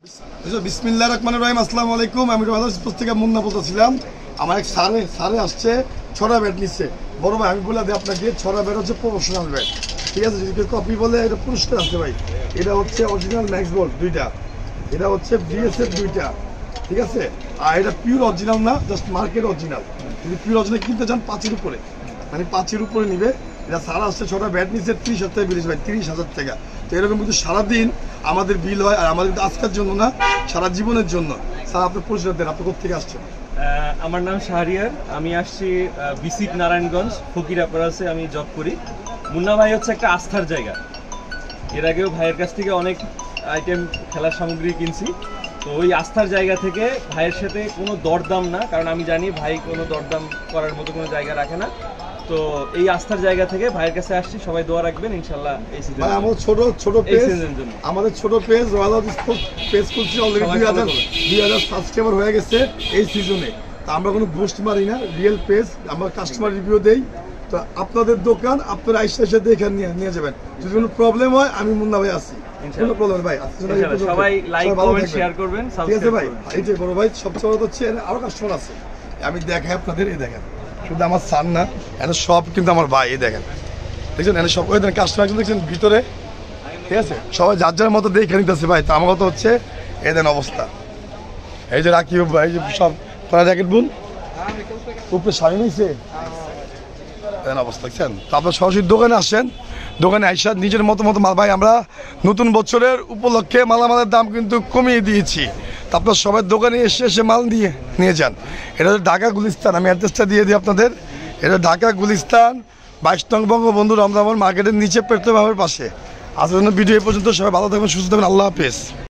বিসমিল্লাহির রহমানির রহিম। আসসালামু আলাইকুম। আমি রহমান থেকে মুন্না বলতেছিলাম। আমার এক সারে আসছে ছড়া ব্যাট নিচ্ছে। বড় ভাই আমি বলে দিই আপনাকে, ছড়া ব্যাট হচ্ছে প্রফেশনাল ব্যাট, ঠিক আছে? যদি কেউ কপি বলে এটা পুরস্কার আছে ভাই। এটা হচ্ছে অরিজিনাল ম্যাক্স বল দুইটা, এটা হচ্ছে বিএসএফ দুইটা, ঠিক আছে? আর এটা পিওর অরিজিনাল না, জাস্ট মার্কেট অরিজিনাল। যদি পিওর অরিজিনাল কিনতে চান 5-এর উপরে, মানে 5-এর উপরে নিবে। এটা সারা আসছে ছটা ব্যাট নিচ্ছে 30,000 টাকা বিল ভাই, 30,000 টাকা। তো এরকম কিন্তু সারাদিন আমাদের বিল হয়, আর আমাদের আজকের জন্য না, সারা জীবনের জন্য। স্যার আপনার পরিচয় দেন, আপনি কোথেকে আসছেন? আমার নাম শাহরিয়ার, আমি আসছি বিসিক নারায়ণগঞ্জ ফকিরা প্যারাসে আমি জব করি। মুন্না ভাই হচ্ছে একটা আস্থার জায়গা। এর আগেও ভাইয়ের কাছ থেকে অনেক আইটেম খেলার সামগ্রী কিনছি। তো ওই আস্থার জায়গা থেকে ভাইয়ের সাথে কোনো দরদাম না, কারণ আমি জানি ভাই কোনো দরদাম করার মতো কোনো জায়গা রাখে না। তো এই আস্থার জায়গা থেকে ভাইয়ের কাছে আসছি, সবাই দোয়া রাখবেন ইনশাল্লাহ এই সিজনে। আমাদের ছোট পেজ, আমাদের ছোট পেজ রয়্যাল স্পোর্টস পেজ খুলছি, অলরেডি 2000 সাবস্ক্রাইবার হয়ে গেছে এই সিজনে। তা আমরা কোনো বুস্ট মারি না, রিয়েল পেজ, আমরা কাস্টমার রিভিউ দেই। তো আপনাদের দোকান আপনারা আইসা দেখে নিয়ে যাবেন। যদি কোনো প্রবলেম হয় আমি মুন্না ভাই আছি, কোনো প্রবলেম ভাই। সবাই লাইক কমেন্ট শেয়ার করবেন, ঠিক আছে ভাই? এই যে বড় ভাই সবচেয়ে বড় হচ্ছে আরো কাস্টমার আছে, আমি দেখাই আপনাদের। এই দেখেন, শুধু আমার সান না, এখানে সব কিন্তু আমার ভাই। এই দেখেন, দেখছেন এখানে সব ওই দেখেন কাস্টমার দেখছেন ভিতরে, ঠিক আছে? সবাই যার যার মতো দেখে নিতেছে ভাই। তো আমার কথা হচ্ছে এই দেন অবস্থা। এই যে রাকিব ভাই, যে সব তারা জ্যাকেট বুন উপরে শাড়ি নিয়েছে, অবস্থা দেখছেন। তো আপনার সরাসরি দোকানে আসেন, দোকানে আইসা নিজের মতো মাল। ভাই আমরা নতুন বছরের উপলক্ষে মালামালের দাম কিন্তু কমিয়ে দিয়েছি। তো আপনার সবাই দোকানে এসে মাল নিয়ে যান। এটা হচ্ছে ঢাকা গুলিস্তান, আমি অ্যাড্রেসটা দিয়ে দিই আপনাদের। এটা ঢাকা গুলিস্তান 22 নং বঙ্গবন্ধু রমজান মার্কেটের নিচে পেট্রোল পাম্পের পাশে। আজকের জন্য ভিডিও এই পর্যন্ত। সবাই ভালো থাকবেন, সুস্থ থাকবেন, আল্লাহ হাফেজ।